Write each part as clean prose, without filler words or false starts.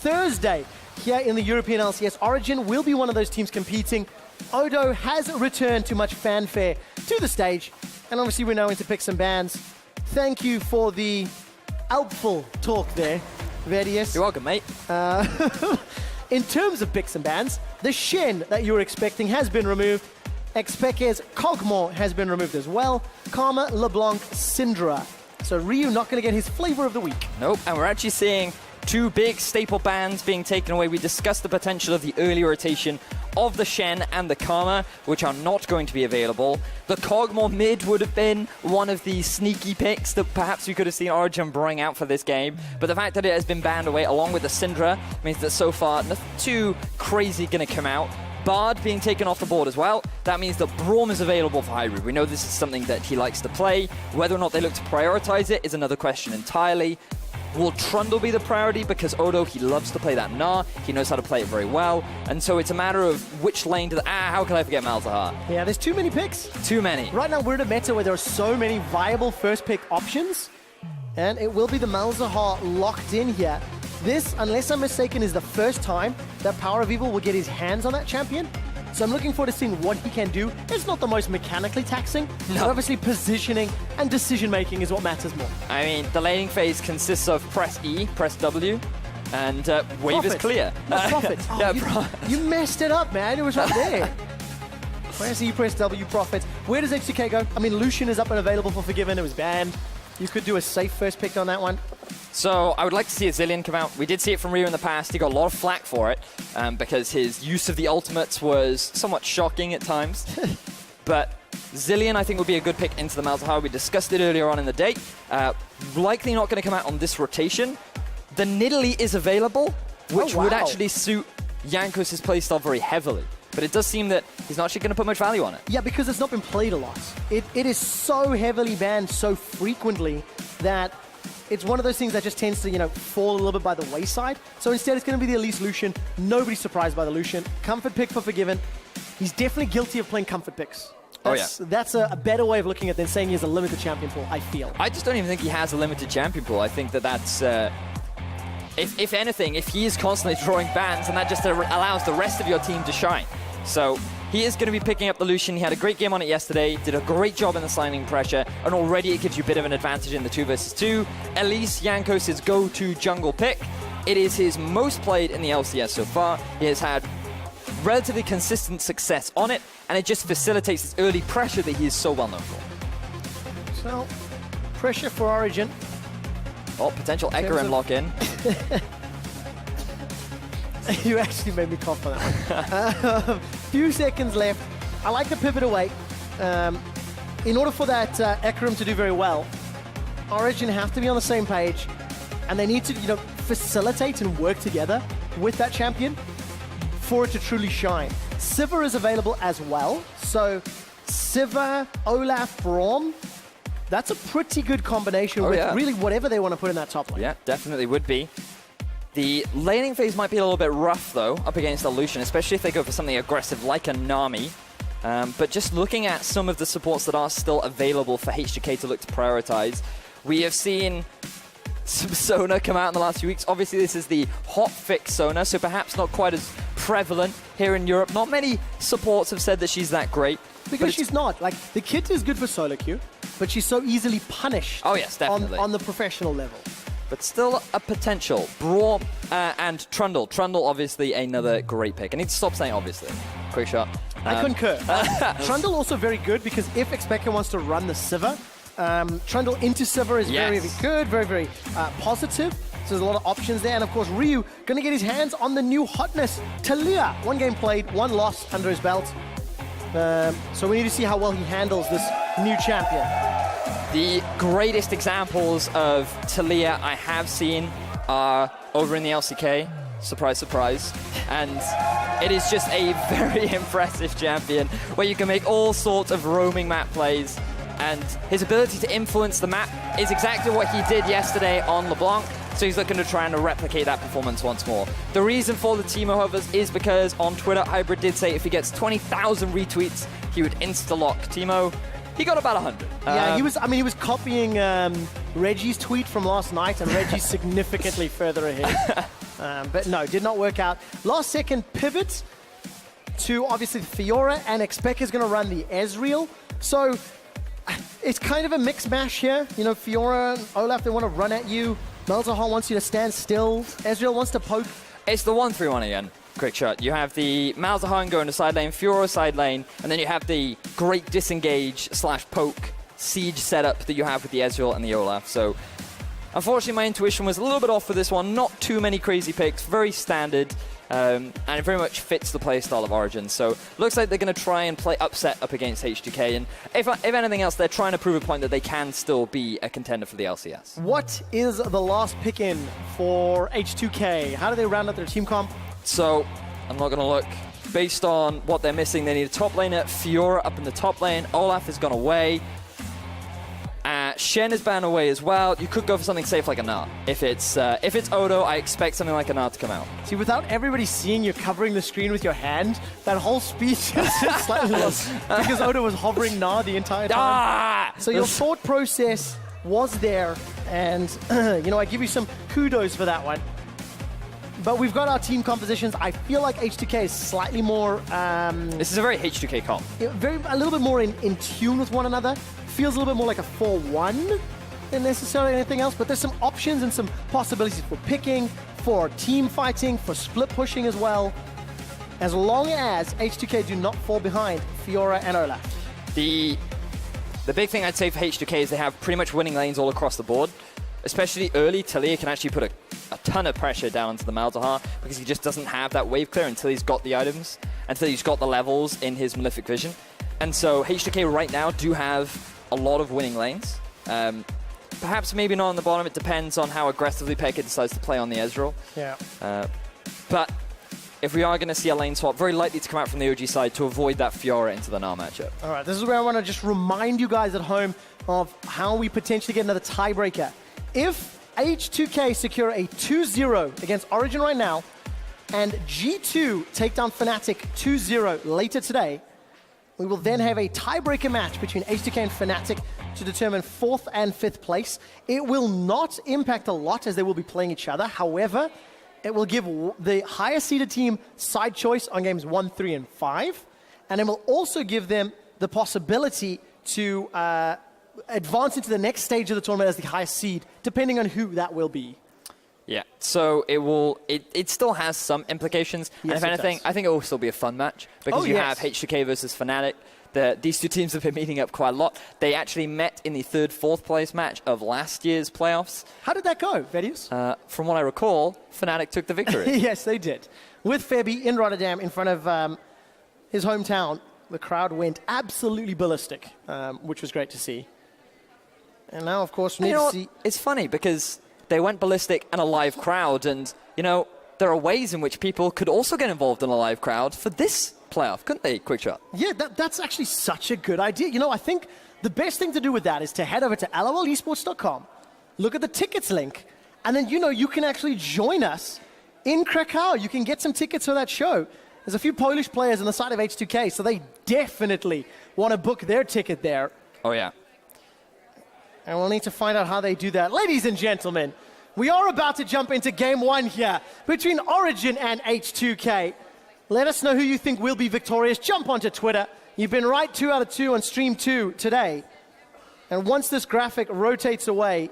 Thursday here in the European LCS. Origen will be one of those teams competing. Odo has returned to much fanfare to the stage, and obviously we're now into picks and bans. Thank you for the helpful talk there, Verdius. You're welcome, mate. In terms of picks and bans, the Shen that you were expecting has been removed. xPeke's Kog'Maw has been removed as well. Karma, LeBlanc, Syndra. So Ryu not going to get his flavor of the week. Nope, and we're actually seeing two big staple bans being taken away. We discussed the potential of the early rotation of the Shen and the Karma, which are not going to be available. The Kog'Maw mid would have been one of the sneaky picks that perhaps we could have seen Origen bring out for this game. But the fact that it has been banned away along with the Syndra means that so far nothing too crazy going to come out. Bard being taken off the board as well. That means that Braum is available for Hyrule. We know this is something that he likes to play. Whether or not they look to prioritize it is another question entirely. Will Trundle be the priority? Because Odo, he loves to play that Gnar. He knows how to play it very well. And so it's a matter of which lane to how can I forget Malzahar? Yeah, there's too many picks. Too many. Right now we're in a meta where there are so many viable first pick options. And it will be the Malzahar locked in here. This, unless I'm mistaken, is the first time that PowerOfEvil will get his hands on that champion. So I'm looking forward to seeing what he can do. It's not the most mechanically taxing, but obviously positioning and decision-making is what matters more. I mean, the laning phase consists of press E, press W, and wave is clear. Profit. You messed it up, man. It was right there. Where's you press W, Profit? Where does H2K go? I mean, Lucian is up and available for Forgiven. It was banned. You could do a safe first pick on that one. So I would like to see a Zilean come out. We did see it from Ryu in the past. He got a lot of flack for it because his use of the ultimates was somewhat shocking at times. But Zilean, I think, would be a good pick into the Malzahar. We discussed it earlier on in the day. Likely not going to come out on this rotation. The Nidalee is available, which would actually suit Jankos' playstyle very heavily. But it does seem that he's not actually going to put much value on it. Yeah, because it's not been played a lot. It is so heavily banned so frequently that it's one of those things that just tends to, fall a little bit by the wayside. So instead, it's going to be the Elise Lucian. Nobody's surprised by the Lucian. Comfort pick for Forgiven. He's definitely guilty of playing comfort picks. That's a better way of looking at it than saying he has a limited champion pool, I feel. I just don't even think he has a limited champion pool. I think that's... If anything, if he is constantly drawing bans, and that just allows the rest of your team to shine. So he is going to be picking up the Lucian. He had a great game on it yesterday, did a great job in the sliding pressure, and already it gives you a bit of an advantage in the 2 versus 2. Elise, Jankos' go-to jungle pick. It is his most played in the LCS so far. He has had relatively consistent success on it, and it just facilitates this early pressure that he is so well known for. So, pressure for Origen. Oh, potential Ekarim lock-in. You actually made me cough on that one. Few seconds left. I like the pivot away. In order for that Ekarim to do very well, Origen have to be on the same page, and they need to, facilitate and work together with that champion for it to truly shine. Sivir is available as well, so Sivir, Olaf, Braum. That's a pretty good combination with really whatever they want to put in that top lane. Yeah, definitely would be. The laning phase might be a little bit rough, though, up against the Lucian, especially if they go for something aggressive like a Nami. But just looking at some of the supports that are still available for H2K to look to prioritize, we have seen some Sona come out in the last few weeks. Obviously, this is the hot fix Sona, so perhaps not quite as prevalent here in Europe. Not many supports have said that she's that great. Because she's not. Like, the kit is good for solo queue, but she's so easily punished on the professional level. But still a potential. Braum and Trundle. Trundle, obviously, another great pick. I need to stop saying obviously. Quick shot. I concur. Trundle also very good because if xPeke wants to run the Sivir, Trundle into Sivir is very, very good, very, very positive. So there's a lot of options there. And of course, Ryu going to get his hands on the new hotness. Talia, 1 game played, 1 loss under his belt. So we need to see how well he handles this new champion. The greatest examples of Talia I have seen are over in the LCK. Surprise, surprise. And it is just a very impressive champion where you can make all sorts of roaming map plays. And his ability to influence the map is exactly what he did yesterday on LeBlanc. So he's looking to try and replicate that performance once more. The reason for the Teemo hovers is because on Twitter, Hybrid did say if he gets 20,000 retweets, he would insta-lock Teemo. He got about 100. Yeah, he was copying Reggie's tweet from last night, and Reggie's significantly further ahead. But no, did not work out. Last second pivot to obviously Fiora, and xPeke is going to run the Ezreal. So it's kind of a mix mash here. You know, Fiora and Olaf, they want to run at you. Malzahar wants you to stand still. Ezreal wants to poke. It's the 1-3-1 again. Quick shot. You have the Malzahar going to side lane, Fiora side lane, and then you have the great disengage / poke siege setup that you have with the Ezreal and the Olaf. So unfortunately, my intuition was a little bit off for this one. Not too many crazy picks, very standard, and it very much fits the playstyle of Origen. So looks like they're going to try and play upset up against H2K, and if anything else, they're trying to prove a point that they can still be a contender for the LCS. What is the last pick in for H2K? How do they round up their team comp? So I'm not going to look. Based on what they're missing, they need a top laner, Fiora up in the top lane, Olaf has gone away. Shen is banned away as well. You could go for something safe like a Gnar. If it's Odo, I expect something like a Gnar to come out. See, without everybody seeing you covering the screen with your hand, that whole speech is just slightly lost because Odo was hovering Gnar the entire time. So your thought process was there, and you know, I give you some kudos for that one. But we've got our team compositions. I feel like H2K is slightly more... this is a very H2K comp. A little bit more in tune with one another. Feels a little bit more like a 4-1 than necessarily anything else, but there's some options and some possibilities for picking, for team fighting, for split pushing as well, as long as H2K do not fall behind Fiora and Olaf. The big thing I'd say for H2K is they have pretty much winning lanes all across the board, especially early. Talia can actually put a ton of pressure down onto the Malzahar because he just doesn't have that wave clear until he's got the items, until he's got the levels in his Malefic Vision. And so H2K right now do have a lot of winning lanes. Perhaps maybe not on the bottom. It depends on how aggressively Peke decides to play on the Ezreal. Yeah. But if we are going to see a lane swap, very likely to come out from the OG side to avoid that Fiora into the Gnar matchup. All right, this is where I want to just remind you guys at home of how we potentially get another tiebreaker. If H2K secure a 2-0 against Origen right now, and G2 take down Fnatic 2-0 later today, we will then have a tiebreaker match between H2K and Fnatic to determine 4th and 5th place. It will not impact a lot as they will be playing each other. However, it will give the higher seeded team side choice on games 1, 3, and 5. And it will also give them the possibility to advance into the next stage of the tournament as the highest seed, depending on who that will be. Yeah, so it still has some implications. Yes, and if anything, I think it will still be a fun match because you have H2K versus Fnatic. These two teams have been meeting up quite a lot. They actually met in the 3rd, 4th place match of last year's playoffs. How did that go, Vedius? From what I recall, Fnatic took the victory. Yes, they did. With Febby in Rotterdam in front of his hometown, the crowd went absolutely ballistic, which was great to see. And now, of course, we need to see... It's funny because they went ballistic and a live crowd, and, you know, there are ways in which people could also get involved in a live crowd for this playoff, couldn't they? Quick shot. Yeah, that's actually such a good idea. You know, I think the best thing to do with that is to head over to lolesports.com, look at the tickets link, and then, you know, you can actually join us in Krakow. You can get some tickets for that show. There's a few Polish players on the side of H2K, so they definitely want to book their ticket there. Oh, yeah. And we'll need to find out how they do that. Ladies and gentlemen, we are about to jump into game 1 here between Origen and H2K. Let us know who you think will be victorious. Jump onto Twitter. You've been right 2 out of 2 on Stream 2 today. And once this graphic rotates away,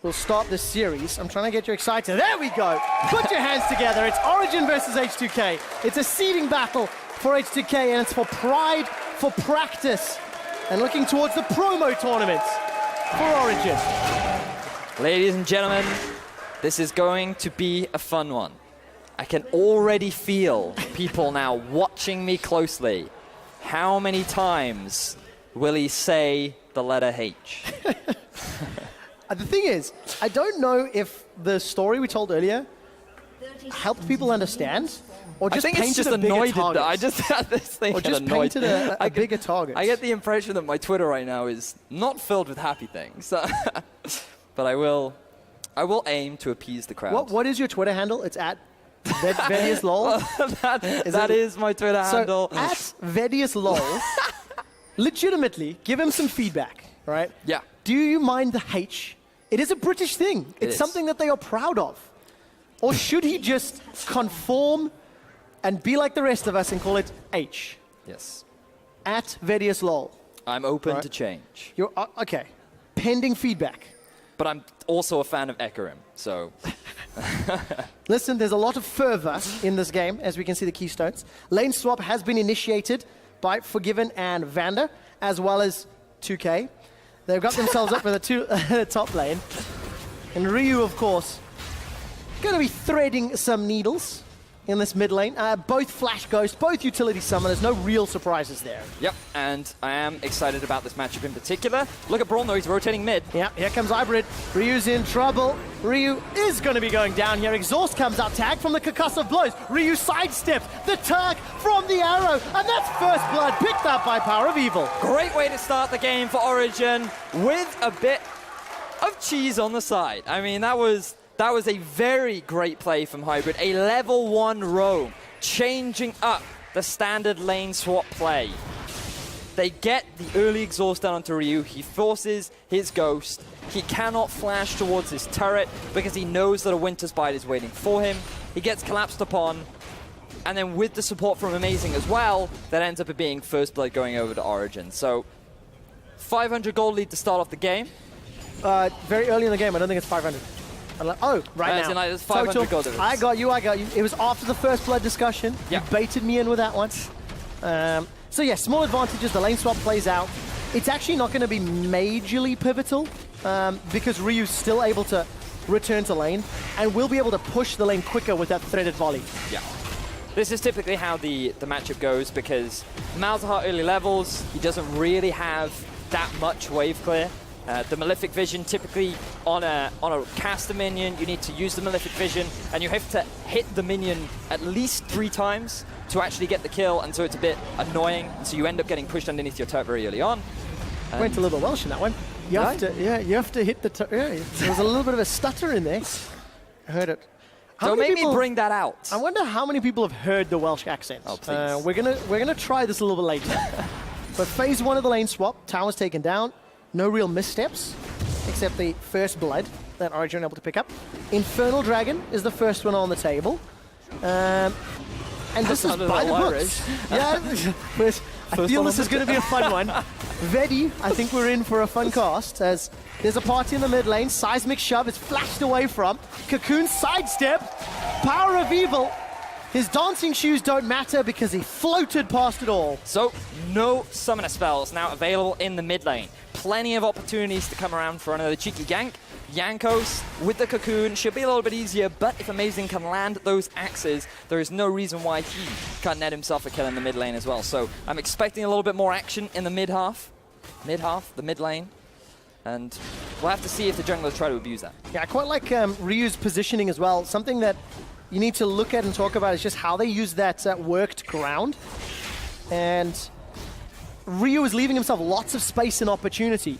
we'll start this series. I'm trying to get you excited. There we go. Put your hands together. It's Origen versus H2K. It's a seeding battle for H2K, and it's for pride, for practice, and looking towards the promo tournaments for Origen. Ladies and gentlemen, this is going to be a fun one. I can already feel people now watching me closely. How many times will he say the letter H? The thing is, I don't know if the story we told earlier helped people understand, or just painted a bigger target. I just had this thing. Or just painted a bigger target. I get the impression that my Twitter right now is not filled with happy things. But I will aim to appease the crowd. What is your Twitter handle? It's at VediusLol. That is my Twitter handle. So at VediusLol, legitimately, give him some feedback, right? Yeah. Do you mind the H? It is a British thing. It's something that they are proud of. Or should he just conform and be like the rest of us and call it H? Yes. At Vedius LOL. I'm open Right. to change. You're, okay. Pending feedback. But I'm also a fan of Ekarim, so... Listen, there's a lot of fervor in this game, as we can see the keystones. Lane swap has been initiated by Forgiven and Vander, as well as 2K. They've got themselves up for the top lane. And Ryu, of course, going to be threading some needles in this mid lane. Both Flash Ghost, both utility summoners, no real surprises there. Yep, and I am excited about this matchup in particular. Look at Braun, though, he's rotating mid. Yeah, here comes Hybrid. Ryu's in trouble. Ryu is going to be going down here. Exhaust comes out, tag from the concussive blows. Ryu sidesteps the tag from the arrow, and that's first blood picked up by PowerOfEvil. Great way to start the game for Origen with a bit of cheese on the side. I mean, that was a very great play from Hybrid. A level 1 roam, changing up the standard lane swap play. They get the early exhaust down onto Ryu. He forces his Ghost. He cannot flash towards his turret because he knows that a Winter's Bite is waiting for him. He gets collapsed upon. And then with the support from Amazing as well, that ends up being first blood going over to Origen. So 500 gold lead to start off the game. Very early in the game, I don't think it's 500. Oh, right now. Like, there's 500 gold difference. I got you. It was after the first blood discussion. Yeah. You baited me in with that one. So yeah, small advantages. The lane swap plays out. It's actually not going to be majorly pivotal because Ryu's still able to return to lane and will be able to push the lane quicker with that threaded volley. Yeah. This is typically how the matchup goes because Malzahar early levels, he doesn't really have that much wave clear. The Malefic Vision, typically on a caster minion, you need to use the Malefic Vision, and you have to hit the minion at least 3 times to actually get the kill, and so it's a bit annoying, so you end up getting pushed underneath your turret very early on. Went a little Welsh in that one. You have to hit the there was a little bit of a stutter in there. I heard it. Don't make me bring that out. I wonder how many people have heard the Welsh accent. Oh, please. We're gonna try this a little bit later. But phase 1 of the lane swap, tower's taken down. No real missteps, except the first blood that Origen were able to pick up. Infernal Dragon is the first one on the table. And this is by the books. Yeah, but I feel this is going to be a fun one. Vedi, I think we're in for a fun cast, as there's a party in the mid lane. Seismic Shove is flashed away from. Cocoon sidestep. PowerOfEvil. His dancing shoes don't matter because he floated past it all. So, no summoner spells now available in the mid lane. Plenty of opportunities to come around for another cheeky gank. Jankos with the Cocoon should be a little bit easier, but if Amazing can land those axes, there is no reason why he can't net himself a kill in the mid lane as well. So I'm expecting a little bit more action in the mid half, the mid lane, and we'll have to see if the junglers try to abuse that. Yeah, I quite like Ryu's positioning as well. Something that you need to look at and talk about is just how they use that worked ground. And Ryu is leaving himself lots of space and opportunity,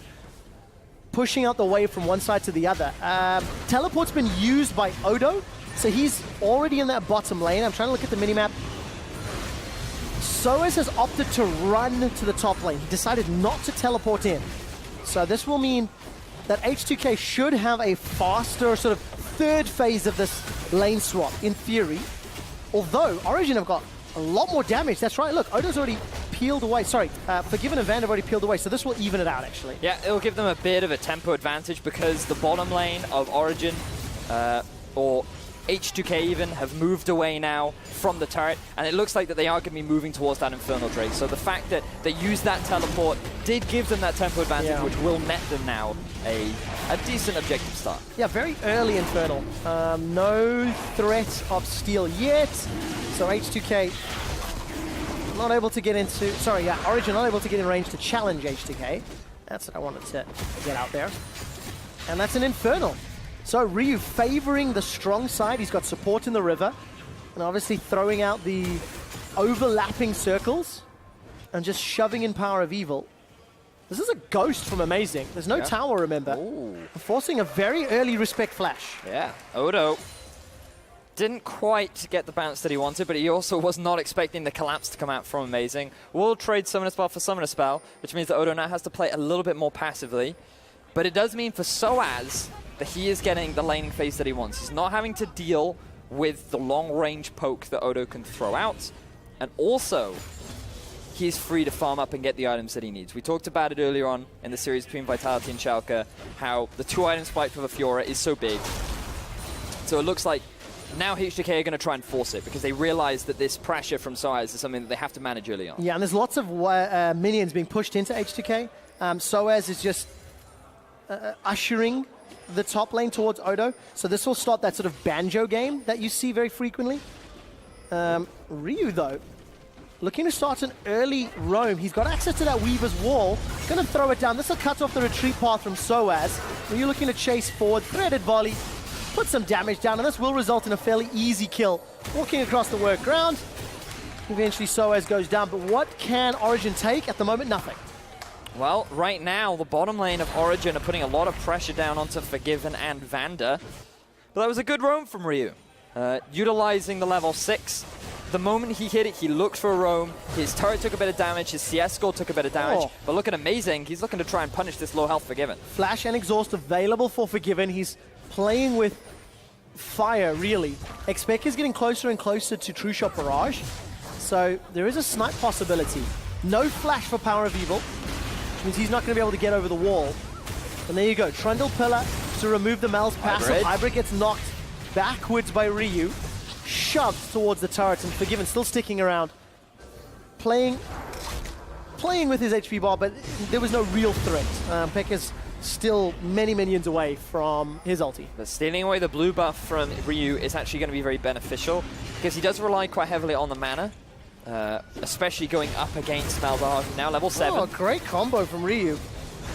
pushing out the wave from one side to the other. Teleport's been used by Odo, so he's already in that bottom lane. I'm trying to look at the minimap. sOAZ has opted to run to the top lane. He decided not to teleport in. So this will mean that H2K should have a faster sort of third phase of this lane swap, in theory. Although, Origen have got a lot more damage. That's right, look, Odo's already peeled away. Sorry, Forgiven and Vander have already peeled away, so this will even it out, actually. Yeah, it'll give them a bit of a tempo advantage because the bottom lane of Origen, or H2K even, have moved away now from the turret, and it looks like that they are going to be moving towards that Infernal Drake. So the fact that they used that teleport did give them that tempo advantage, which will net them now a decent objective start. Yeah, very early Infernal. No threat of steal yet, so H2K not able to get into... Sorry, yeah, Origen not able to get in range to challenge H2K. That's what I wanted to get out there. And that's an Infernal. So Ryu favoring the strong side. He's got support in the river. And obviously throwing out the overlapping circles and just shoving in PowerOfEvil. This is a ghost from Amazing. There's no tower, remember. Ooh. Forcing a very early respect flash. Yeah, Odo didn't quite get the bounce that he wanted, but he also was not expecting the collapse to come out from Amazing. We'll trade Summoner Spell for Summoner Spell, which means that Odo now has to play a little bit more passively. But it does mean for sOAZ that he is getting the laning phase that he wants. He's not having to deal with the long-range poke that Odo can throw out. And also, he's free to farm up and get the items that he needs. We talked about it earlier on in the series between Vitality and Schalke, how the 2-item spike for the Fiora is so big. So it looks like now H2K are going to try and force it because they realize that this pressure from sOAZ is something that they have to manage early on. Yeah, and there's lots of minions being pushed into H2K. sOAZ is just ushering the top lane towards Odo. So this will start that sort of banjo game that you see very frequently. Ryu, though, looking to start an early roam. He's got access to that Weaver's wall. Going to throw it down. This will cut off the retreat path from sOAZ. Ryu looking to chase forward, threaded volley, put some damage down, and this will result in a fairly easy kill. Walking across the work ground. Eventually sOAZ goes down, but what can Origen take? At the moment, nothing. Well, right now, the bottom lane of Origen are putting a lot of pressure down onto Forgiven and Vander. But that was a good roam from Ryu. Utilizing the level 6. The moment he hit it, he looked for a roam. His turret took a bit of damage, his CS score took a bit of damage. But looking amazing, he's looking to try and punish this low health Forgiven. Flash and Exhaust available for Forgiven. He's playing with fire, really. xPeke is getting closer and closer to True Shot Barrage. So there is a snipe possibility. No flash for PowerOfEvil, which means he's not going to be able to get over the wall. And there you go, Trundle Pillar to remove the Mel's passive. Hybrid gets knocked backwards by Ryu, shoved towards the turret, and Forgiven still sticking around. Playing with his HP bar, but there was no real threat. Pekka's still many minions away from his ulti. But stealing away the blue buff from Ryu is actually going to be very beneficial because he does rely quite heavily on the mana, especially going up against Malzahar, now level 7. Oh, great combo from Ryu.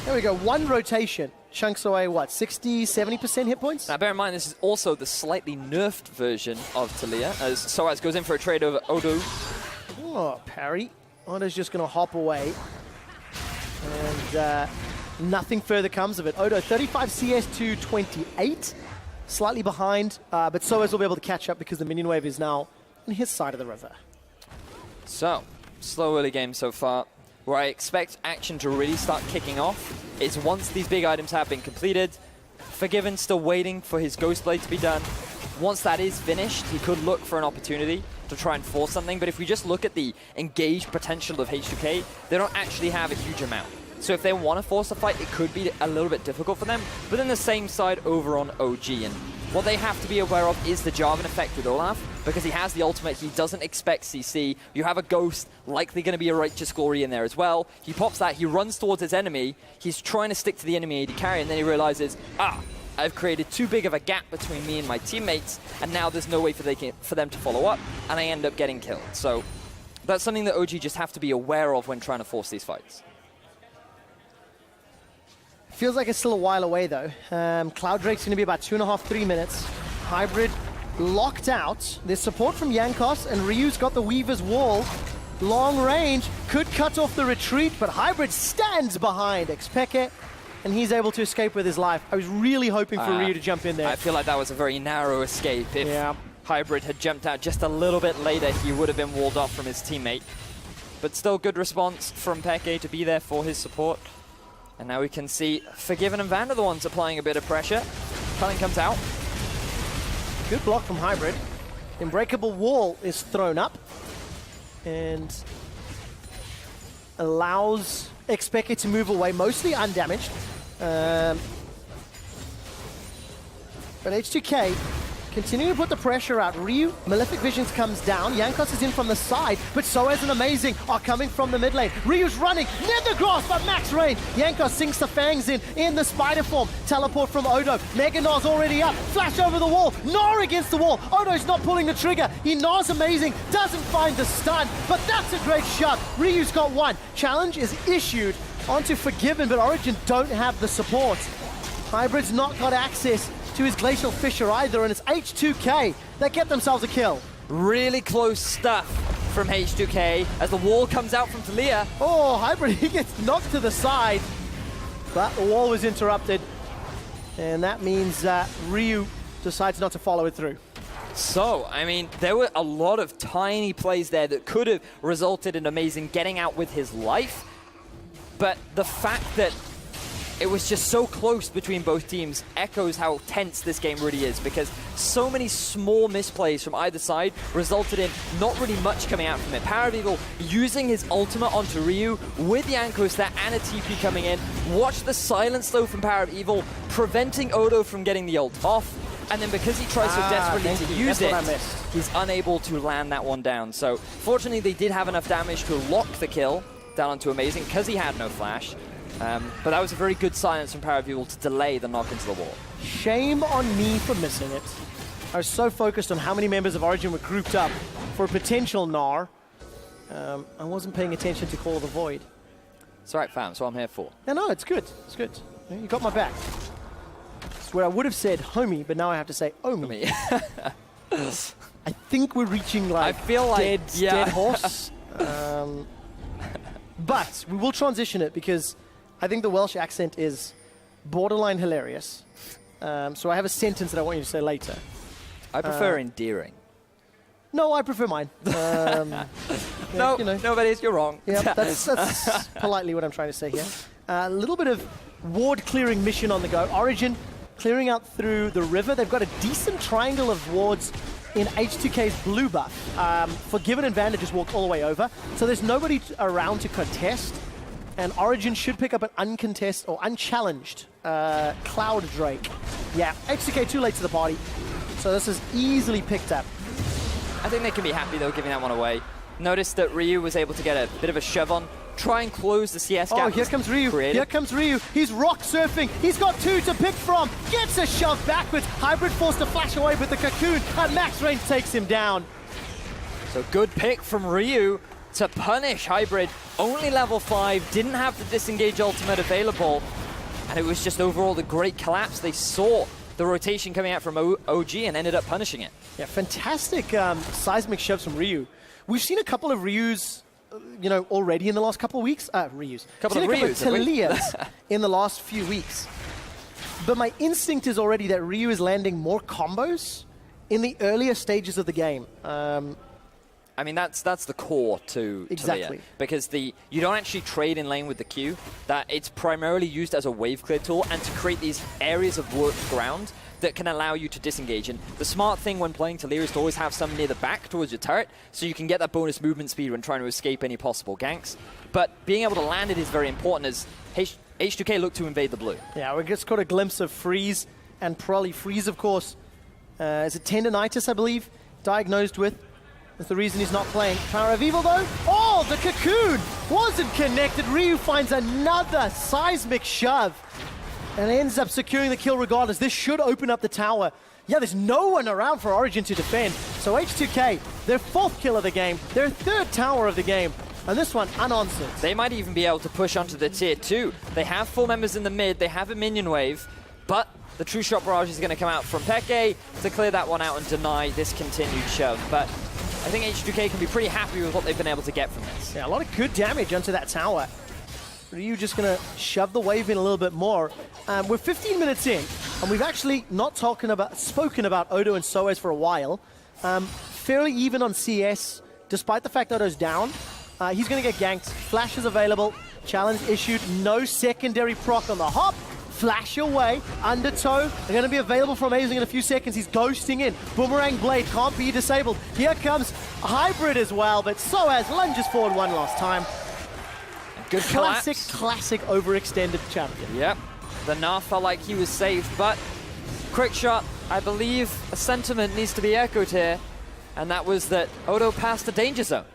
There we go, one rotation. Chunks away, what, 60, 70% hit points? Now, bear in mind, this is also the slightly nerfed version of Talia, as sOAZ goes in for a trade over Odo. Oh, parry. Odo's just going to hop away. And nothing further comes of it. Odo, 35 CS to 28. Slightly behind, but sOAZ will be able to catch up because the minion wave is now on his side of the river. So, slow early game so far. Where I expect action to really start kicking off is once these big items have been completed. Forgiven still waiting for his Ghost Blade to be done. Once that is finished, he could look for an opportunity to try and force something. But if we just look at the engaged potential of H2K, they don't actually have a huge amount. So if they want to force a fight, it could be a little bit difficult for them. But then the same side over on OG. And what they have to be aware of is the Jarvan effect with Olaf, because he has the ultimate, he doesn't expect CC. You have a Ghost, likely going to be a Righteous Glory in there as well. He pops that, he runs towards his enemy, he's trying to stick to the enemy AD carry, and then he realizes, I've created too big of a gap between me and my teammates, and now there's no way for them to follow up, and I end up getting killed. So that's something that OG just have to be aware of when trying to force these fights. Feels like it's still a while away, though. Cloud Drake's going to be about 2.5, 3 minutes. Hybrid locked out. There's support from Jankos, and Ryu's got the Weaver's wall. Long range, could cut off the retreat, but Hybrid stands behind xPeke, and he's able to escape with his life. I was really hoping for Ryu to jump in there. I feel like that was a very narrow escape. If Hybrid had jumped out just a little bit later, he would have been walled off from his teammate. But still good response from Peke to be there for his support. And now we can see Forgiven and Vander the ones applying a bit of pressure. Culling comes out. Good block from Hybrid. Unbreakable wall is thrown up and allows xPeke to move away, mostly undamaged. But H2K continuing to put the pressure out. Ryu, Malefic Visions comes down. Jankos is in from the side, but sOAZ and Amazing are coming from the mid lane. Ryu's running, Nether Grasp by max range. Jankos sinks the fangs in the spider form. Teleport from Odo. Mega Gnaw's already up. Flash over the wall. Gnaw against the wall. Odo's not pulling the trigger. He gnaws Amazing, doesn't find the stun, but that's a great shot. Ryu's got one. Challenge is issued onto Forgiven, but Origen don't have the support. Hybrid's not got access to his Glacial Fissure either, and it's H2K that get themselves a kill. Really close stuff from H2K as the wall comes out from Talia. Oh, Hybrid, he gets knocked to the side, but the wall was interrupted, and that means Ryu decides not to follow it through. So, I mean, there were a lot of tiny plays there that could have resulted in Amazing getting out with his life, but the fact that it was just so close between both teams, echoes how tense this game really is, because so many small misplays from either side resulted in not really much coming out from it. PowerOfEvil using his ultimate onto Ryu with Jankos there and a TP coming in. Watch the silence though from PowerOfEvil, preventing Odo from getting the ult off. And then because he tries so desperately to use it, he's unable to land that one down. So fortunately they did have enough damage to lock the kill down onto Amazing because he had no flash. But that was a very good silence from PowerOfEvil to delay the knock into the wall. Shame on me for missing it. I was so focused on how many members of Origen were grouped up for a potential Gnar. I wasn't paying attention to Call of the Void. It's all right, fam. That's what I'm here for. No, it's good. It's good. You got my back. It's where I would have said homie, but now I have to say omi. I think we're reaching like I feel like dead horse. But we will transition it because I think the Welsh accent is borderline hilarious. So I have a sentence that I want you to say later. I prefer endearing. No, I prefer mine. No, you know. nobody's, you're wrong. Yeah, that's politely what I'm trying to say here. A little bit of ward clearing mission on the go. Origen clearing out through the river. They've got a decent triangle of wards in H2K's blue buff. Forgiven and Vander just walked all the way over. So there's nobody around to contest. And Origen should pick up an uncontested or unchallenged Cloud Drake. Yeah, H2K too late to the party. So this is easily picked up. I think they can be happy though, giving that one away. Notice that Ryu was able to get a bit of a shove on, try and close the CS gap. Oh, here comes Ryu. Created. Here comes Ryu. He's rock surfing. He's got two to pick from. Gets a shove backwards. Hybrid forced to flash away with the cocoon, and max range takes him down. So good pick from Ryu to punish Hybrid. Only level 5, didn't have the disengage ultimate available, and it was just overall the great collapse. They saw the rotation coming out from OG and ended up punishing it. Yeah, fantastic seismic shoves from Ryu. We've seen a couple of Ryus, you know, already in the last couple of weeks. Ryus. Couple of Talias in the last few weeks. But my instinct is already that Ryu is landing more combos in the earlier stages of the game. I mean, that's the core to exactly Talia, because you don't actually trade in lane with the Q. That it's primarily used as a wave clear tool and to create these areas of worked ground that can allow you to disengage. And the smart thing when playing Talia is to always have some near the back towards your turret, so you can get that bonus movement speed when trying to escape any possible ganks. But being able to land it is very important as H2K look to invade the blue. Yeah, we just got a glimpse of Freeze and Prolly. Freeze, of course, is a tendonitis, I believe, diagnosed with. That's the reason he's not playing. PowerOfEvil, though. Oh, the cocoon wasn't connected. Ryu finds another seismic shove and ends up securing the kill regardless. This should open up the tower. Yeah, there's no one around for Origen to defend. So H2K, their 4th kill of the game, their 3rd tower of the game, and this one unanswered. They might even be able to push onto the tier 2. They have 4 members in the mid, they have a minion wave, but the true shot barrage is going to come out from Peke to clear that one out and deny this continued shove. But I think H2K can be pretty happy with what they've been able to get from this. Yeah, a lot of good damage onto that tower. Ryu just going to shove the wave in a little bit more. We're 15 minutes in, and we've actually not spoken about Odo and sOAZ for a while. Fairly even on CS, despite the fact Odo's down. He's going to get ganked. Flash is available. Challenge issued. No secondary proc on the hop. Flash away. Undertow. They're going to be available for Amazing in a few seconds. He's ghosting in. Boomerang Blade can't be disabled. Here comes Hybrid as well, but sOAZ lunges forward one last time. Good classic collapse. overextended champion. Yep. The Gnar felt like he was safe, but quick shot. I believe a sentiment needs to be echoed here, and that was that Odo passed the danger zone.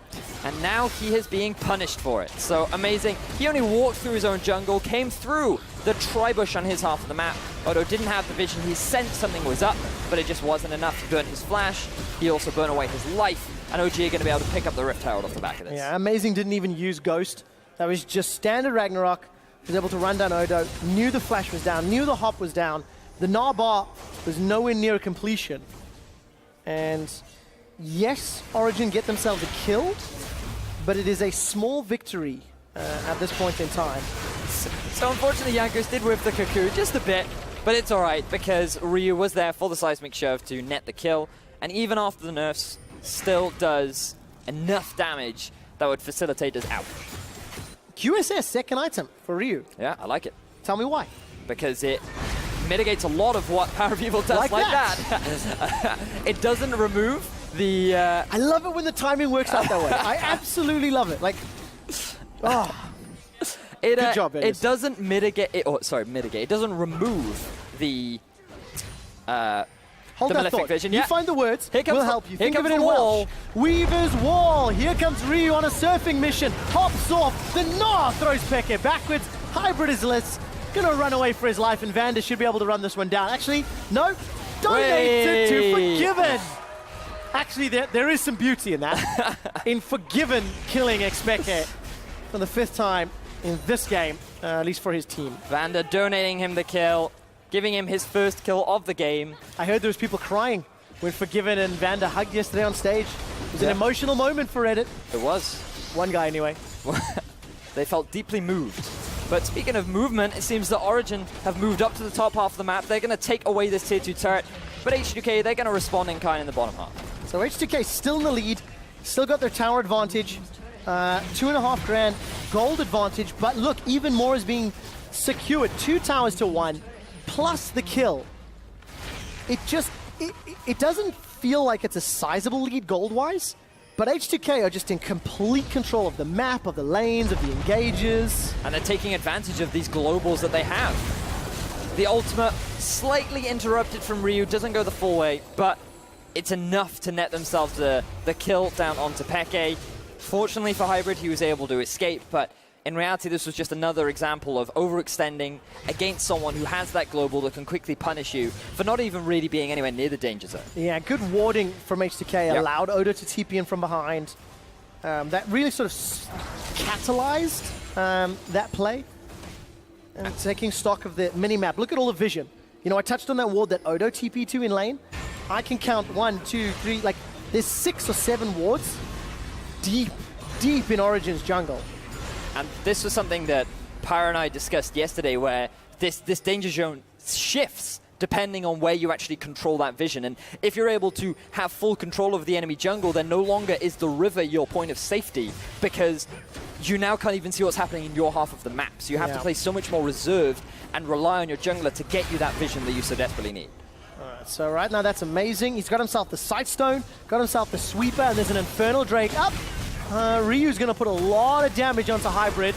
And now he is being punished for it. So Amazing. He only walked through his own jungle, came through the tri-bush on his half of the map. Odo didn't have the vision. He sensed something was up, but it just wasn't enough. He burnt his flash. He also burnt away his life. And OG are going to be able to pick up the Rift Herald off the back of this. Yeah, Amazing didn't even use Ghost. That was just standard Ragnarok. He was able to run down Odo, knew the flash was down, knew the hop was down. The Gnar bar was nowhere near completion. And yes, Origen get themselves a kill, but it is a small victory at this point in time. So unfortunately, Jankos did whip the Cocoon just a bit, but it's all right because Ryu was there for the seismic shove to net the kill, and even after the nerfs, still does enough damage that would facilitate his out. QSS, second item for Ryu. Yeah, I like it. Tell me why. Because it mitigates a lot of what PowerOfEvil does like that. It doesn't remove the... I love it when the timing works out that way. I absolutely love it. Like, oh. Good job, it doesn't mitigate... mitigate. It doesn't remove the... Hold that thought. Vision. You find the words, we'll help you. Think of it in wall. Welsh. Weaver's Wall. Here comes Ryu on a surfing mission. Hops off. The throws xPeke backwards. Hybrid is less. Gonna run away for his life, and Vander should be able to run this one down. Actually, no. Donates it to Forgiven. Actually, there is some beauty in that. In Forgiven killing xPeke for the 5th time in this game, at least for his team. Vander donating him the kill, giving him his first kill of the game. I heard there was people crying when Forgiven and Vander hugged yesterday on stage. It was an emotional moment for Reddit. It was. One guy anyway. They felt deeply moved. But speaking of movement, it seems that Origen have moved up to the top half of the map. They're going to take away this tier 2 turret. But H2K, they're going to respond in kind in the bottom half. So H2K still in the lead. Still got their tower advantage. 2.5 grand gold advantage. But look, even more is being secured. 2 towers to 1. Plus the kill. It doesn't feel like it's a sizable lead gold-wise, but H2K are just in complete control of the map, of the lanes, of the engages. And they're taking advantage of these globals that they have. The ultimate, slightly interrupted from Ryu, doesn't go the full way, but it's enough to net themselves the kill down onto xPeke. Fortunately for Hybrid, he was able to escape, but in reality, this was just another example of overextending against someone who has that global that can quickly punish you for not even really being anywhere near the danger zone. Yeah, good warding from H2K allowed Odo to TP in from behind. That really sort of catalyzed that play. And taking stock of the mini-map. Look at all the vision. You know, I touched on that ward that Odo TP to in lane. I can count 1, 2, 3, like there's 6 or 7 wards deep in Origen's jungle. And this was something that Pyre and I discussed yesterday, where this danger zone shifts depending on where you actually control that vision. And if you're able to have full control of the enemy jungle, then no longer is the river your point of safety, because you now can't even see what's happening in your half of the map. So you have to play so much more reserved and rely on your jungler to get you that vision that you so desperately need. Alright, so right now that's amazing. He's got himself the Sightstone, got himself the Sweeper, and there's an Infernal Drake up. Ryu's going to put a lot of damage onto Hybrid.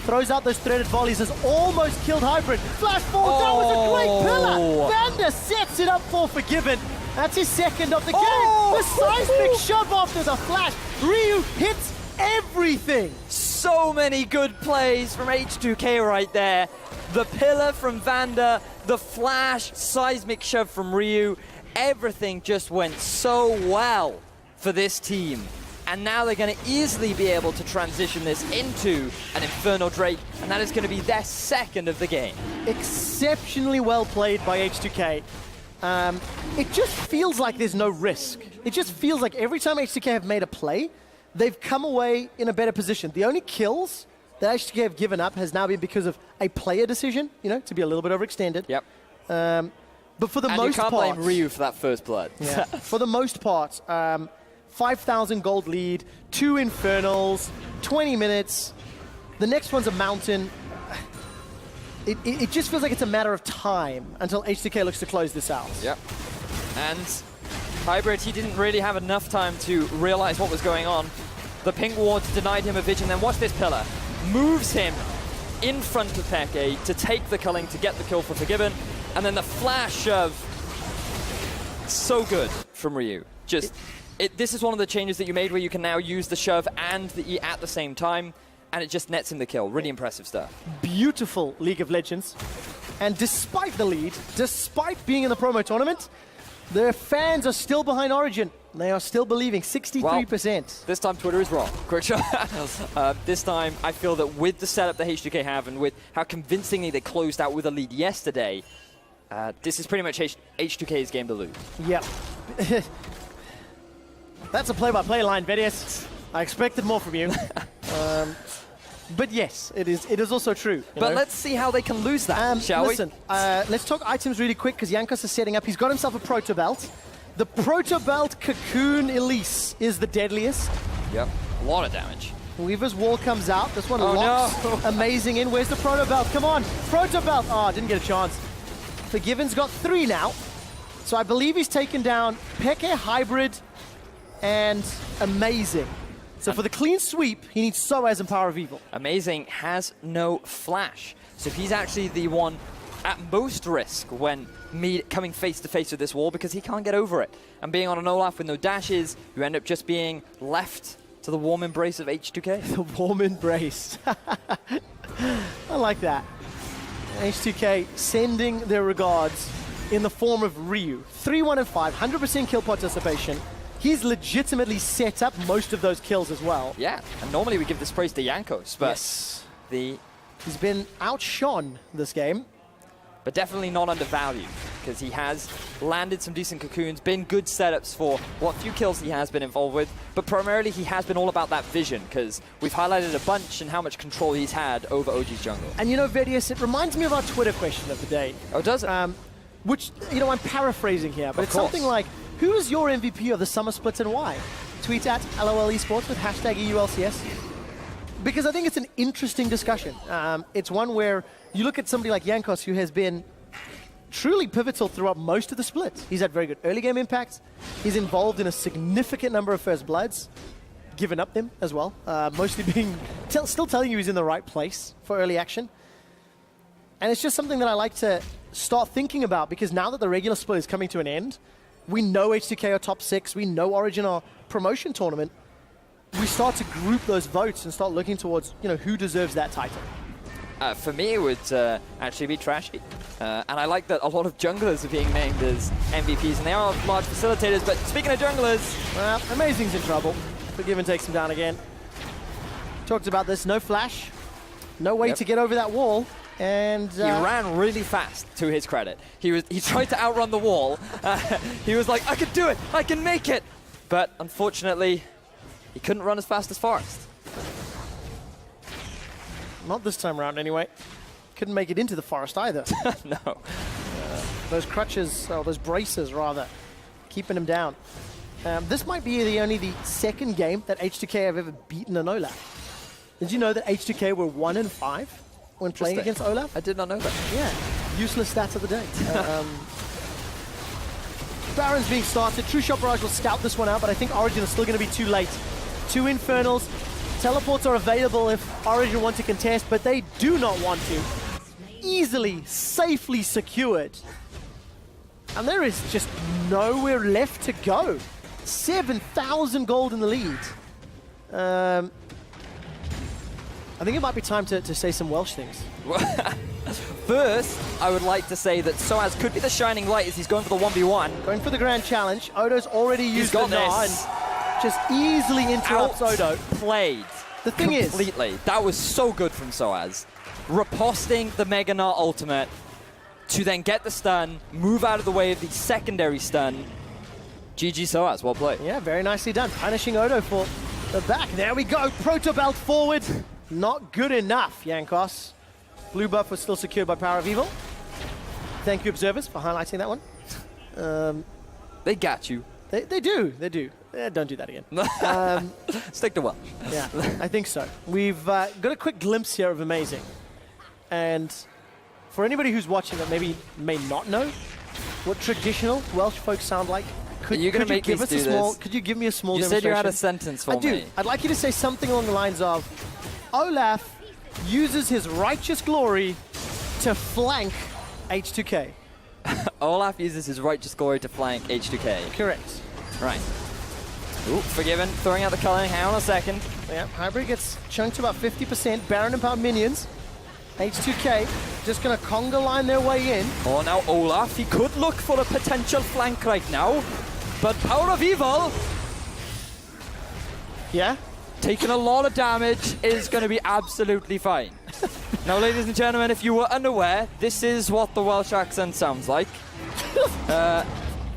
Throws out those threaded volleys, has almost killed Hybrid. Flash forward, that was a great pillar! Vander sets it up for Forgiven. That's his second of the game. The seismic shove after the flash. Ryu hits everything. So many good plays from H2K right there. The pillar from Vander, the flash, seismic shove from Ryu. Everything just went so well for this team. And now they're going to easily be able to transition this into an Infernal Drake, and that is going to be their second of the game. Exceptionally well played by H2K. It just feels like there's no risk. It just feels like every time H2K have made a play, they've come away in a better position. The only kills that H2K have given up has now been because of a player decision, you know, to be a little bit overextended. Yep. But for the and most you can't part... blame Ryu for that first blood. Yeah. For the most part, 5,000 gold lead, 2 Infernals, 20 minutes. The next one's a mountain. It just feels like it's a matter of time until H2K looks to close this out. Yep. And Hybrid, he didn't really have enough time to realize what was going on. The pink wards denied him a vision. Then watch this pillar. Moves him in front of xPeke to take the culling, to get the kill for Forgiven. And then the flash of... So good from Ryu. Just... This is one of the changes that you made where you can now use the shove and the E at the same time, and it just nets him the kill. Really impressive stuff. Beautiful League of Legends. And despite the lead, despite being in the promo tournament, their fans are still behind Origen. They are still believing, 63%. Well, this time Twitter is wrong. Quick shot. This time I feel that with the setup that H2K have and with how convincingly they closed out with a lead yesterday, this is pretty much H2K's game to lose. Yep. That's a play-by-play line, Vedius. I expected more from you. But yes, it is also true. But let's see how they can lose that, shall we? Listen, let's talk items really quick, because Jankos is setting up. He's got himself a Proto Belt. The Proto Belt Cocoon Elise is the deadliest. Yep, a lot of damage. Weaver's wall comes out. This one Oh, locks. no. Amazing in. Where's the Proto Belt? Come on. Proto Belt. Oh, didn't get a chance. Forgiven's got 3 now. So I believe he's taken down Peke, Hybrid, and Amazing. So for the clean sweep, he needs sOAZ and PowerOfEvil. Amazing has no flash. So he's actually the one at most risk when coming face to face with this wall because he can't get over it. And being on an Olaf with no dashes, you end up just being left to the warm embrace of H2K. The warm embrace. I like that. H2K sending their regards in the form of Ryu. 3-1 and 5, 100% kill participation. He's legitimately set up most of those kills as well. Yeah, and normally we give this praise to Jankos, but Yes. he's been outshone this game. but definitely not undervalued because he has landed some decent cocoons, been good setups for what few kills he has been involved with, but primarily he has been all about that vision because we've highlighted a bunch and how much control he's had over OG's jungle. And you know, Vedius, it reminds me of our Twitter question of the day. Oh, does it? Which, you know, I'm paraphrasing here, but Of it's course. something like, who is your MVP of the summer split and why? Tweet at LOL Esports with hashtag EULCS. Because I think it's an interesting discussion. It's one where you look at somebody like Jankos, who has been truly pivotal throughout most of the split. He's had very good early game impact. He's involved in a significant number of first bloods, given up them as well. Mostly being, still telling you he's in the right place for early action. And it's just something that I like to start thinking about because now that the regular split is coming to an end, we know H2K are top 6, we know Origen are promotion tournament, we start to group those votes and start looking towards, you know, who deserves that title. For me, it would actually be Trashy. And I like that a lot of junglers are being named as MVPs, and they are large facilitators, but speaking of junglers... Well, Amazing's in trouble. Forgiven takes him down again. Talked about this, no flash, no way to get over that wall, and... He ran really fast, to his credit. He tried to outrun the wall. He was like, I can do it, I can make it! But unfortunately, he couldn't run as fast as Forest. Not this time around, anyway. Couldn't make it into the forest either. No. Those crutches, or those braces, rather, keeping him down. This might be the second game that H2K have ever beaten an Olaf. Did you know that H2K were 1 and 5 when playing against Olaf? I did not know that. Yeah. Useless stats of the day. Baron's being started. True Shot Barrage will scout this one out, but I think Origen is still going to be too late. 2 Infernals. Teleports are available if Origen want to contest, but they do not want to. Easily, safely secured. And there is just nowhere left to go. 7,000 gold in the lead. I think it might be time to say some Welsh things. First, I would like to say that sOAZ could be the shining light as he's going for the 1v1. Going for the grand challenge. Odo's already used got the Gnar this. and just easily interrupts Odo. Played. The thing is... Completely. That was so good from sOAZ. Riposting the Mega Gnar ultimate to then get the stun, move out of the way of the secondary stun. GG sOAZ, well played. Yeah, very nicely done. Punishing Odo for the back. There we go. Proto Belt forward. Not good enough, Jankos. Blue buff was still secured by PowerOfEvil. Thank you, observers, for highlighting that one. They got you. They do. Don't do that again. Stick to Welsh. Yeah, I think so. We've got a quick glimpse here of Amazing. And for anybody who's watching that maybe may not know what traditional Welsh folks sound like, could you give me a small You demonstration? said you had a sentence for me. I do. I'd like you to say something along the lines of, Olaf uses his righteous glory to flank H2K. Olaf uses his righteous glory to flank H2K. Correct. Right. Ooh, Forgiven, throwing out the culling. Hang on a second. Yeah, Hybrid gets chunked to about 50%. Baron and Power minions. H2K just going to conga line their way in. Oh, now Olaf, he could look for a potential flank right now, but PowerOfEvil, Yeah? taking a lot of damage, is going to be absolutely fine. Now, ladies and gentlemen, if you were unaware, this is what the Welsh accent sounds like.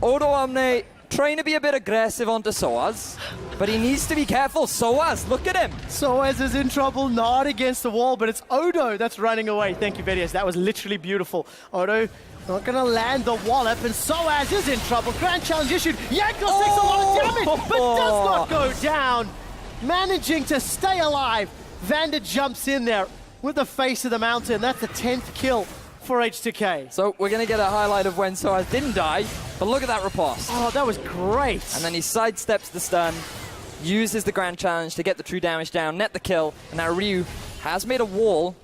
Odoamne trying to be a bit aggressive onto sOAZ, but he needs to be careful. sOAZ, look at him. sOAZ is in trouble, not against the wall, but it's Odo that's running away. Thank you, Vedius. That was literally beautiful. Odo not going to land the wallop, and sOAZ is in trouble. Grand challenge issued. Jankos takes a lot of damage, but does not go down. managing to stay alive. Vander jumps in there with the face of the mountain. That's the 10th kill for H2K. So we're going to get a highlight of when sOAZ didn't die, but look at that riposte. Oh, that was great. And then he sidesteps the stun, uses the Grand Challenge to get the true damage down, net the kill, and now Ryu has made a wall,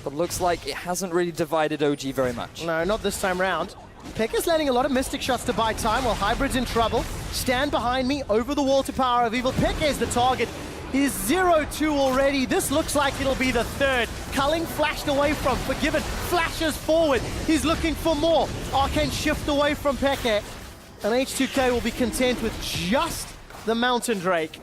but looks like it hasn't really divided OG very much. No, not this time round. Pekka's landing a lot of Mystic shots to buy time while Hybrid's in trouble. Stand behind me, over the wall to PowerOfEvil. Pekka is the target. He's 0-2 already. This looks like it'll be the third. Culling flashed away from Forgiven, flashes forward. He's looking for more. Arcane shift away from Pekka. And H2K will be content with just the Mountain Drake.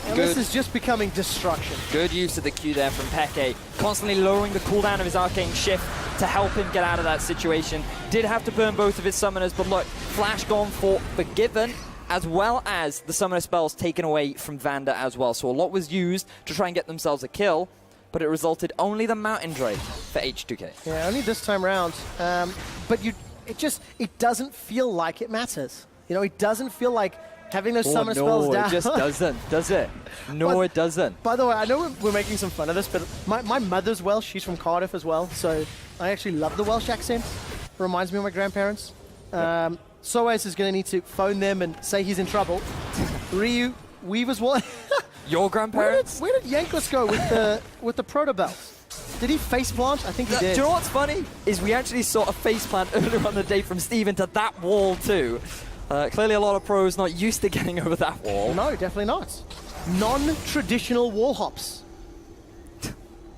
And this is just becoming destruction. Good use of the Q there from Peke, constantly lowering the cooldown of his Arcane Shift to help him get out of that situation. Did have to burn both of his summoners, but look, Flash gone for Forgiven, as well as the summoner spells taken away from Vander as well. So a lot was used to try and get themselves a kill, but it resulted only the Mountain Drake for H2K. Yeah, only this time round. But it doesn't feel like it matters. You know, it doesn't feel like having those summoner spells down. No, it just doesn't, does it? No, it doesn't. By the way, I know we're making some fun of this, but my mother's Welsh. She's from Cardiff as well, so I actually love the Welsh accent. It reminds me of my grandparents. Yep. sOAZ is going to need to phone them and say he's in trouble. Ryu, Weaver's what? Your grandparents? Where did Jankos go with the proto belt? Did he faceplant? I think he did. Do you know what's funny? Is we actually saw a faceplant earlier on the day from Steve into that wall too. Clearly a lot of pros not used to getting over that wall. No, definitely not. Non-traditional wall hops.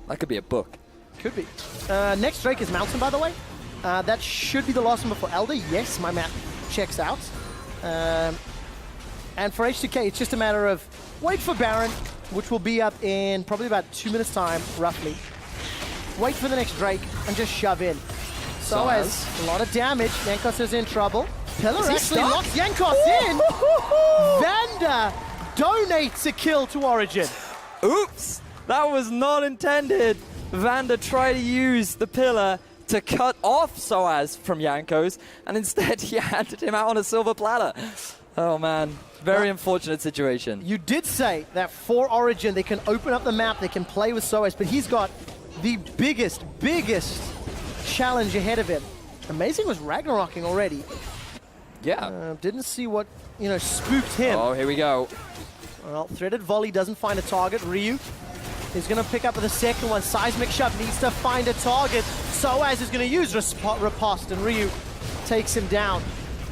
That could be a book. Could be. Next Drake is Mountain, by the way. That should be the last one before Elder. Yes, my map checks out. And for H2K, it's just a matter of wait for Baron, which will be up in probably about 2 minutes' time, roughly. Wait for the next Drake and just shove in. sOAZ, a lot of damage. Jankos is in trouble. Pillar actually locks Jankos in. Vander donates a kill to Origen. Oops, that was not intended. Vander tried to use the pillar to cut off sOAZ from Jankos, and instead he handed him out on a silver platter. Oh man, very unfortunate situation. You did say that for Origen, they can open up the map, they can play with sOAZ, but he's got the biggest challenge ahead of him. Amazing was Ragnaroking already. Yeah. Didn't see what, spooked him. Oh, here we go. Well, threaded volley doesn't find a target. Ryu is going to pick up with the second one. Seismic shove needs to find a target. sOAZ is going to use riposte, and Ryu takes him down.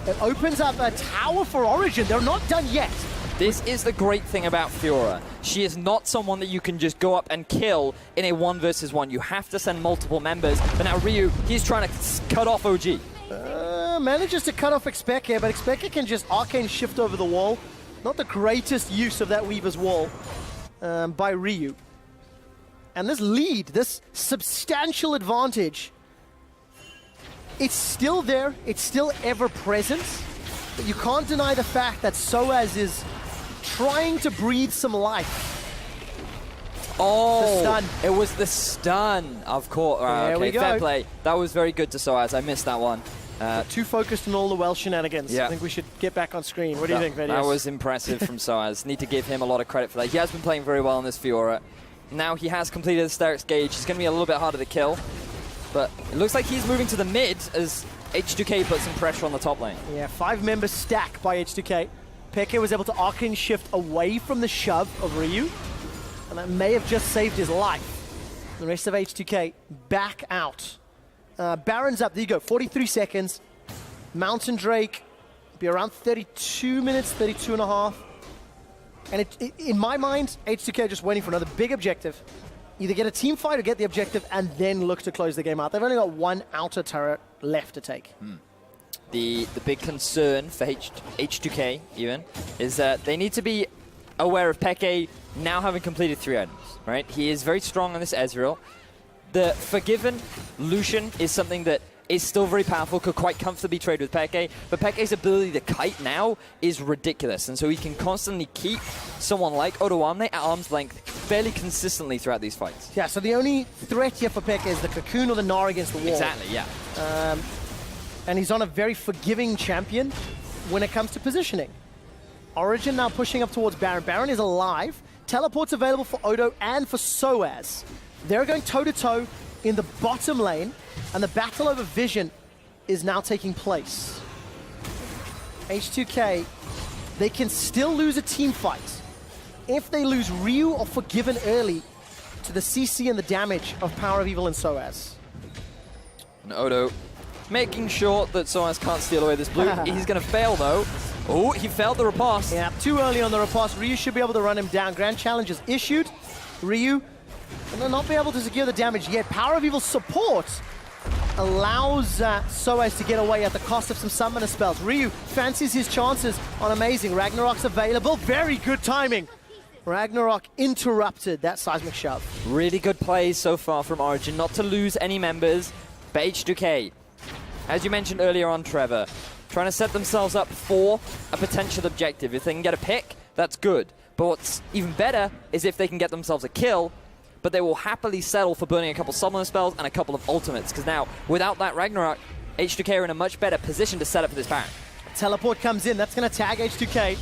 It opens up a tower for Origen. They're not done yet. This is the great thing about Fiora. She is not someone that you can just go up and kill in a 1 versus 1. You have to send multiple members. But now Ryu, he's trying to cut off OG. Manages to cut off xPeke, but xPeke can just arcane shift over the wall. Not the greatest use of that Weaver's wall by Ryu. And this lead, this substantial advantage, it's still there, it's still ever present, but you can't deny the fact that sOAZ is trying to breathe some life. Oh, the stun. It was the stun, of course. There we go. Fair play. That was very good to sOAZ. I missed that one. Too focused on all the Welsh shenanigans. Yeah. I think we should get back on screen. What do you think, Vedius? That was impressive from sOAZ. Need to give him a lot of credit for that. He has been playing very well in this Fiora. Now he has completed the Sterix gauge. He's going to be a little bit harder to kill. But it looks like he's moving to the mid as H2K puts some pressure on the top lane. Yeah, 5-member stack by H2K. Peke was able to arcane shift away from the shove of Ryu. And that may have just saved his life. The rest of H2K back out. Baron's up. There you go. 43 seconds. Mountain Drake be around 32 minutes, 32 and a half. And in my mind, H2K are just waiting for another big objective. Either get a team fight or get the objective and then look to close the game out. They've only got one outer turret left to take. The big concern for H2K even is that they need to be aware of Peke now having completed 3 items, right? He is very strong on this Ezreal. The Forgiven Lucian is something that is still very powerful, could quite comfortably trade with Peke, but Peke's ability to kite now is ridiculous, and so he can constantly keep someone like Odoamne at arm's length fairly consistently throughout these fights. Yeah, so the only threat here for Peke is the Cocoon or the Gnar against the wall. Exactly, yeah. And he's on a very forgiving champion when it comes to positioning. Origen now pushing up towards Baron. Baron is alive. Teleport's available for Odo and for sOAZ. They're going toe-to-toe in the bottom lane, and the battle over vision is now taking place. H2K, they can still lose a team fight. If they lose Ryu or Forgiven early to the CC and the damage of PowerOfEvil and sOAZ. And Odo making sure that sOAZ can't steal away this blue. He's going to fail, though. Oh, he failed the riposte. Yeah, too early on the riposte. Ryu should be able to run him down. Grand challenge is issued. Ryu will not be able to secure the damage yet. PowerOfEvil's support allows sOAZ to get away at the cost of some summoner spells. Ryu fancies his chances on Amazing. Ragnarok's available. Very good timing. Ragnarok interrupted that seismic shove. Really good plays so far from Origen, not to lose any members. But H2K, as you mentioned earlier on, Trevor, trying to set themselves up for a potential objective. If they can get a pick, that's good. But what's even better is if they can get themselves a kill, but they will happily settle for burning a couple summoner spells and a couple of ultimates, because now, without that Ragnarok, H2K are in a much better position to set up for this Baron. Teleport comes in, that's going to tag H2K.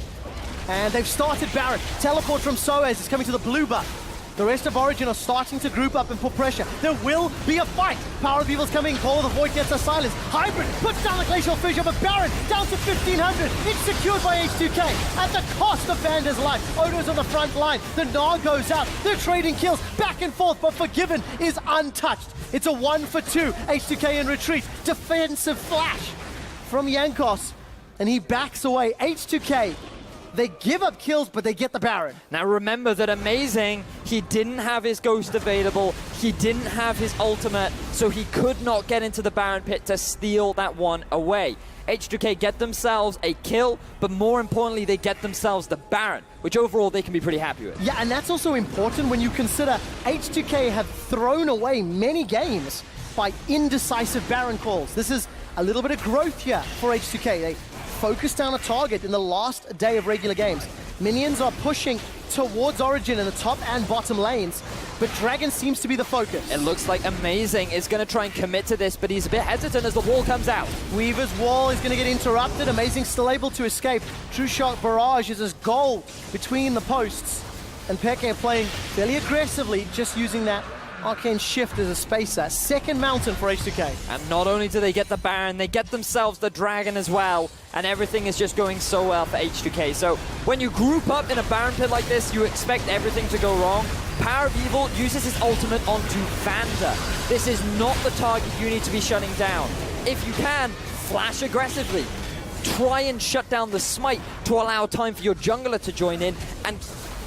And they've started Baron. Teleport from sOAZ is coming to the blue buff. The rest of Origen are starting to group up and put pressure. There will be a fight. PowerOfEvil's coming. Call of the Void gets a silence. Hybrid puts down the Glacial Fissure, but Baron down to 1,500. It's secured by H2K at the cost of Vander's life. Odo's on the front line. The Gnar goes out. They're trading kills back and forth, but Forgiven is untouched. It's a 1-for-2. H2K in retreat. Defensive flash from Jankos, and he backs away. H2K, they give up kills, but they get the Baron. Now remember that Amazing, he didn't have his Ghost available, he didn't have his ultimate, so he could not get into the Baron pit to steal that one away. H2K get themselves a kill, but more importantly, they get themselves the Baron, which overall they can be pretty happy with. Yeah, and that's also important when you consider H2K have thrown away many games by indecisive Baron calls. This is a little bit of growth here for H2K. They focus down a target in the last day of regular games. Minions are pushing towards Origen in the top and bottom lanes, but Dragon seems to be the focus. It looks like Amazing is going to try and commit to this, but he's a bit hesitant as the wall comes out. Weaver's wall is going to get interrupted. Amazing still able to escape. True Shot Barrage is his goal between the posts, and Peke playing fairly aggressively, just using that Arcane Shift as a spacer. Second mountain for H2K. And not only do they get the Baron, they get themselves the Dragon as well. And everything is just going so well for H2K. So when you group up in a Baron pit like this, you expect everything to go wrong. PowerOfEvil uses his ultimate onto Vander. This is not the target you need to be shutting down. If you can, flash aggressively. Try and shut down the smite to allow time for your jungler to join in, and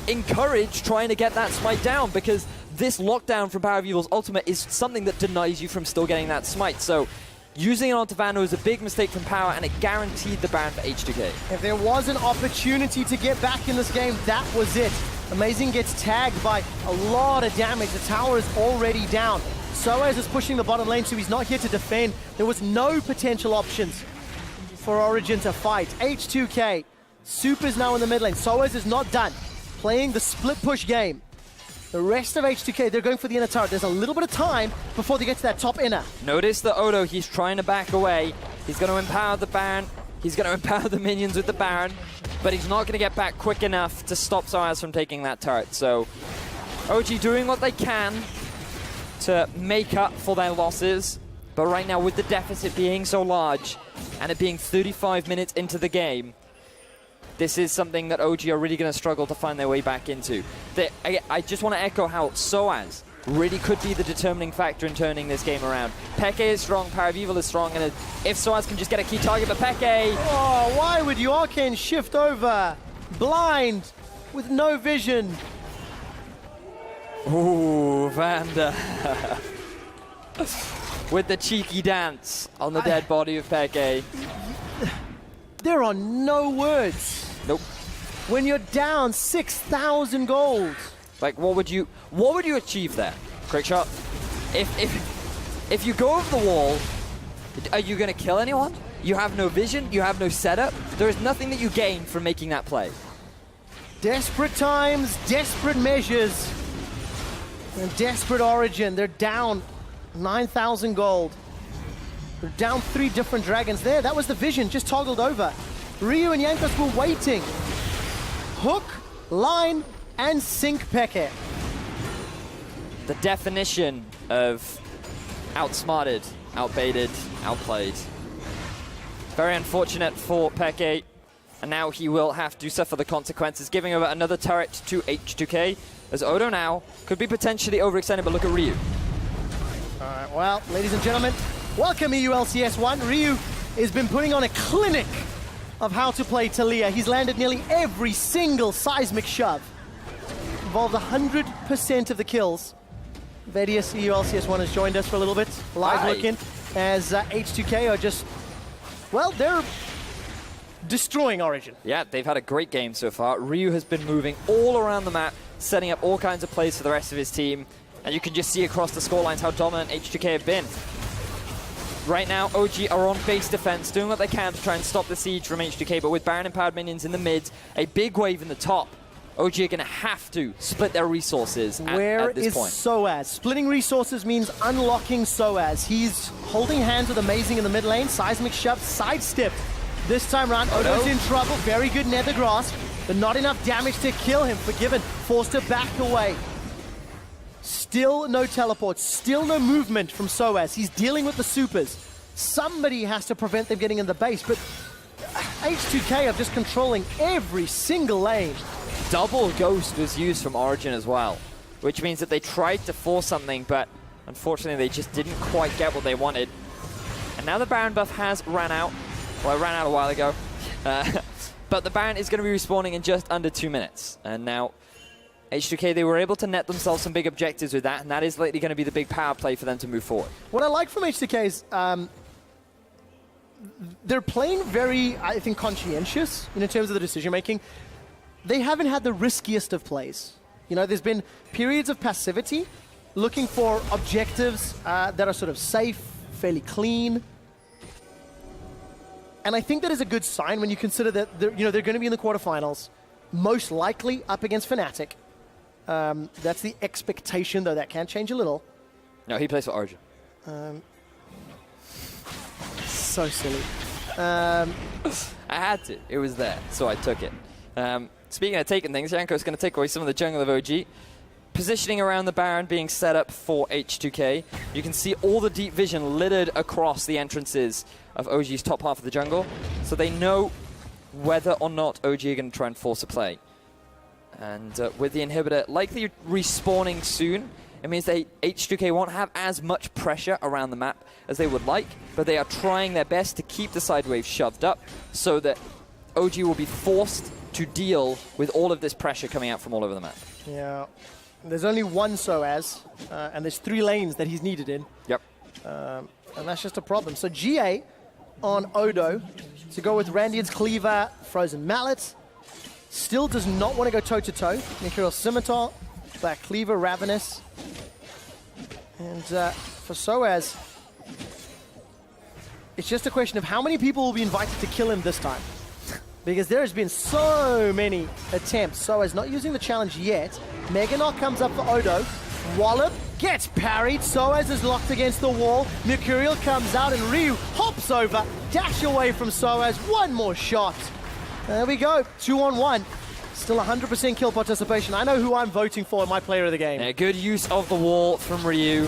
encourage trying to get that smite down, because this lockdown from PowerOfEvil's ultimate is something that denies you from still getting that smite. So using it onto Vander was a big mistake from Power, and it guaranteed the Baron for H2K. If there was an opportunity to get back in this game, that was it. Amazing gets tagged by a lot of damage. The tower is already down. sOAZ is pushing the bottom lane, so he's not here to defend. There was no potential options for Origen to fight. H2K, Super's now in the mid lane. sOAZ is not done playing the split push game. The rest of H2K, they're going for the inner turret. There's a little bit of time before they get to that top inner. Notice that Odo, he's trying to back away. He's going to empower the Baron. He's going to empower the minions with the Baron, but he's not going to get back quick enough to stop sOAZ from taking that turret. So OG doing what they can to make up for their losses, but right now with the deficit being so large and it being 35 minutes into the game, this is something that OG are really going to struggle to find their way back into. I just want to echo how sOAZ really could be the determining factor in turning this game around. Peke is strong, PowerOfEvil is strong, and if sOAZ can just get a key target, but Peke... Oh, why would you Arcane Shift over? Blind, with no vision. Ooh, Vander. With the cheeky dance on the dead body of Peke. There are no words. Nope. When you're down 6,000 gold. Like, what would you achieve there? Quick shot. If you go over the wall, are you going to kill anyone? You have no vision, you have no setup. There is nothing that you gain from making that play. Desperate times, desperate measures, and desperate Origen. They're down 9,000 gold. They're down 3 different dragons there. That was the vision, just toggled over. Ryu and Jankos were waiting hook, line, and xPeke. The definition of outsmarted, outbaited, outplayed. Very unfortunate for Peke, and now he will have to suffer the consequences, giving over another turret to H2K, as Odo now could be potentially overextended, but look at Ryu. All right, well, ladies and gentlemen, welcome EU LCS 1. Ryu has been putting on a clinic of how to play Taliyah. He's landed nearly every single seismic shove. Involved 100% of the kills. Vedius, EU LCS 1 has joined us for a little bit, live looking, as H2K are just, well, they're destroying Origen. Yeah, they've had a great game so far. Ryu has been moving all around the map, setting up all kinds of plays for the rest of his team. And you can just see across the scorelines how dominant H2K have been. Right now, OG are on base defense, doing what they can to try and stop the siege from H2K, but with Baron-empowered minions in the mid, a big wave in the top, OG are going to have to split their resources at this point. Where is sOAZ? Splitting resources means unlocking sOAZ. He's holding hands with Amazing in the mid lane, seismic shove, sidestepped. This time around, Odo's in trouble. Very good nether grasp, but not enough damage to kill him. Forgiven, forced to back away. Still no teleport, still no movement from sOAZ. He's dealing with the supers. Somebody has to prevent them getting in the base, but H2K are just controlling every single lane. Double Ghost was used from Origen as well, which means that they tried to force something, but unfortunately they just didn't quite get what they wanted. And now the Baron buff has ran out. Well, it ran out a while ago. But the Baron is going to be respawning in just under 2 minutes. And now H2K, they were able to net themselves some big objectives with that, and that is likely going to be the big power play for them to move forward. What I like from H2K is they're playing very, I think, conscientious in terms of the decision making. They haven't had the riskiest of plays. You know, there's been periods of passivity, looking for objectives that are sort of safe, fairly clean. And I think that is a good sign when you consider that they're going to be in the quarterfinals, most likely up against Fnatic. That's the expectation, though that can change a little. No, he plays for Origen. So silly. I had to. It was there, so I took it. Speaking of taking things, Jankos is going to take away some of the jungle of OG. Positioning around the Baron being set up for H2K. You can see all the deep vision littered across the entrances of OG's top half of the jungle. So they know whether or not OG are going to try and force a play. And with the inhibitor likely respawning soon, it means that H2K won't have as much pressure around the map as they would like, but they are trying their best to keep the side wave shoved up so that OG will be forced to deal with all of this pressure coming out from all over the map. Yeah. There's only one sOAZ, and there's 3 lanes that he's needed in. Yep. And that's just a problem. So GA on Odo to go with Randian's Cleaver, Frozen Mallet. Still does not want to go toe-to-toe. Mercurial Scimitar, Black Cleaver, Ravenous. And for sOAZ, it's just a question of how many people will be invited to kill him this time. Because there has been so many attempts. sOAZ not using the challenge yet. Mega Knock comes up for Odo. Wallop gets parried. sOAZ is locked against the wall. Mercurial comes out and Ryu hops over. Dash away from sOAZ. One more shot. There we go. 2-on-1. Still 100% kill participation. I know who I'm voting for in my player of the game. Yeah, good use of the wall from Ryu.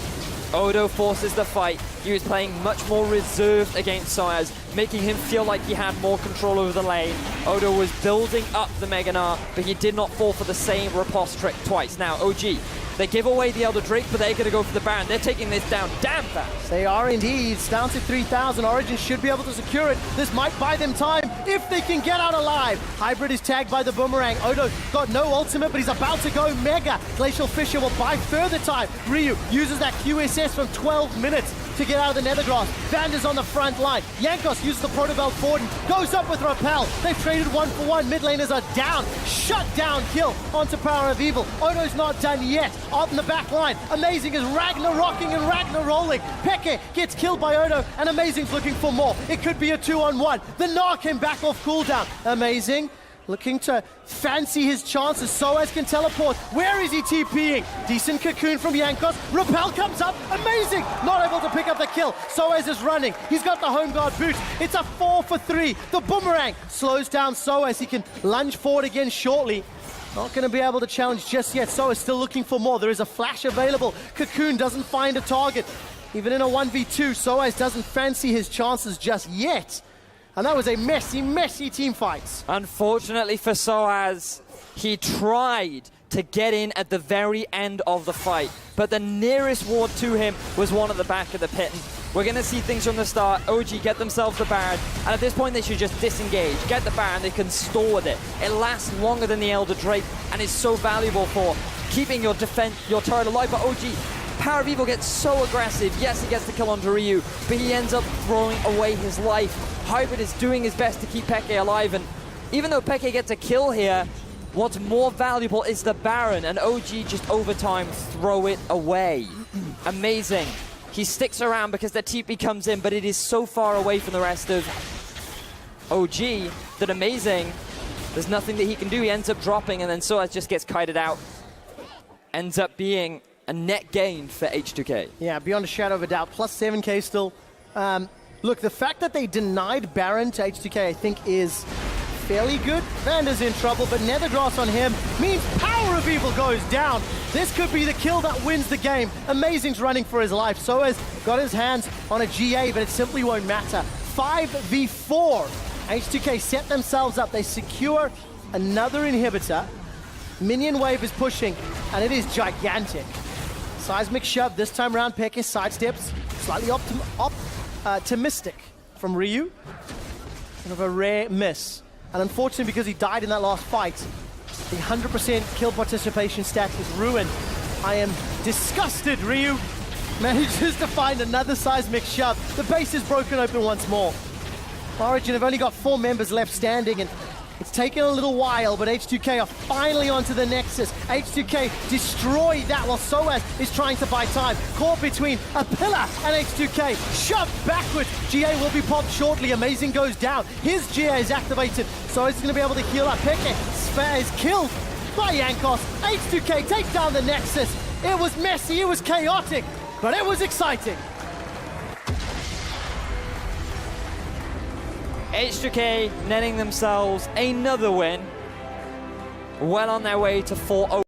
Odo forces the fight. He was playing much more reserved against sOAZ, making him feel like he had more control over the lane. Odo was building up the Mega Gnar, but he did not fall for the same riposte trick twice. Now, OG, they give away the Elder Drake, but they're going to go for the Baron. They're taking this down damn fast. They are indeed. It's down to 3,000. Origen should be able to secure it. This might buy them time if they can get out alive. Hybrid is tagged by the Boomerang. Odo got no ultimate, but he's about to go Mega. Glacial Fissure will buy further time. Ryu uses that QSS from 12 minutes to get out of the Nethergrass. Vander's on the front line. Jankos uses the Protobelt forward and goes up with Rappel. They've traded 1-for-1. Mid laners are down. Shut down kill onto PowerOfEvil. Odo's not done yet. Out in the back line. Amazing is Ragnar-rocking and Ragnar-rolling. Peke gets killed by Odo, and Amazing's looking for more. It could be a 2-on-1. The Gnar came back off cooldown. Amazing looking to fancy his chances. sOAZ can teleport. Where is he TPing? Decent cocoon from Jankos. Repel comes up. Amazing. Not able to pick up the kill. sOAZ is running. He's got the home guard boot. It's a 4 for 3. The boomerang slows down sOAZ. He can lunge forward again shortly. Not going to be able to challenge just yet. sOAZ still looking for more. There is a flash available. Cocoon doesn't find a target. Even in a 1v2, sOAZ doesn't fancy his chances just yet. And that was a messy, messy team fight. Unfortunately for sOAZ, he tried to get in at the very end of the fight, but the nearest ward to him was one at the back of the pit. And we're going to see things from the start. OG get themselves the Baron, and at this point they should just disengage, get the Baron, they can stall with it. It lasts longer than the Elder Drake and is so valuable for keeping your turret alive. But OG, PowerOfEvil gets so aggressive. Yes, he gets the kill onto Ryu, but he ends up throwing away his life. Hybrid is doing his best to keep Peke alive, and even though Peke gets a kill here, what's more valuable is the Baron, and OG just over time throw it away. Amazing. He sticks around because the TP comes in, but it is so far away from the rest of OG that Amazing, there's nothing that he can do. He ends up dropping, and then sOAZ just gets kited out. Ends up being a net gain for H2K. Yeah, beyond a shadow of a doubt. Plus 7k still. Look, the fact that they denied Baron to H2K, I think, is fairly good. Vander's in trouble, but Nethergrass on him means PowerOfEvil goes down. This could be the kill that wins the game. Amazing's running for his life. sOAZ got his hands on a GA, but it simply won't matter. 5v4. H2K set themselves up. They secure another inhibitor. Minion wave is pushing, and it is gigantic. Seismic shove this time around. Peke sidesteps, slightly optimistic from Ryu. Kind of a rare miss. And unfortunately, because he died in that last fight, the 100% kill participation stat is ruined. I am disgusted. Ryu manages to find another seismic shove. The base is broken open once more. Origen have only got 4 members left standing, and it's taken a little while, but H2K are finally onto the Nexus. H2K destroy that while sOAZ is trying to buy time. Caught between a pillar and H2K. Shoved backwards. GA will be popped shortly. Amazing goes down. His GA is activated. sOAZ is going to be able to heal up. Peke is killed by Jankos. H2K take down the Nexus. It was messy, it was chaotic, but it was exciting. H2K netting themselves another win. Well on their way to 4-0.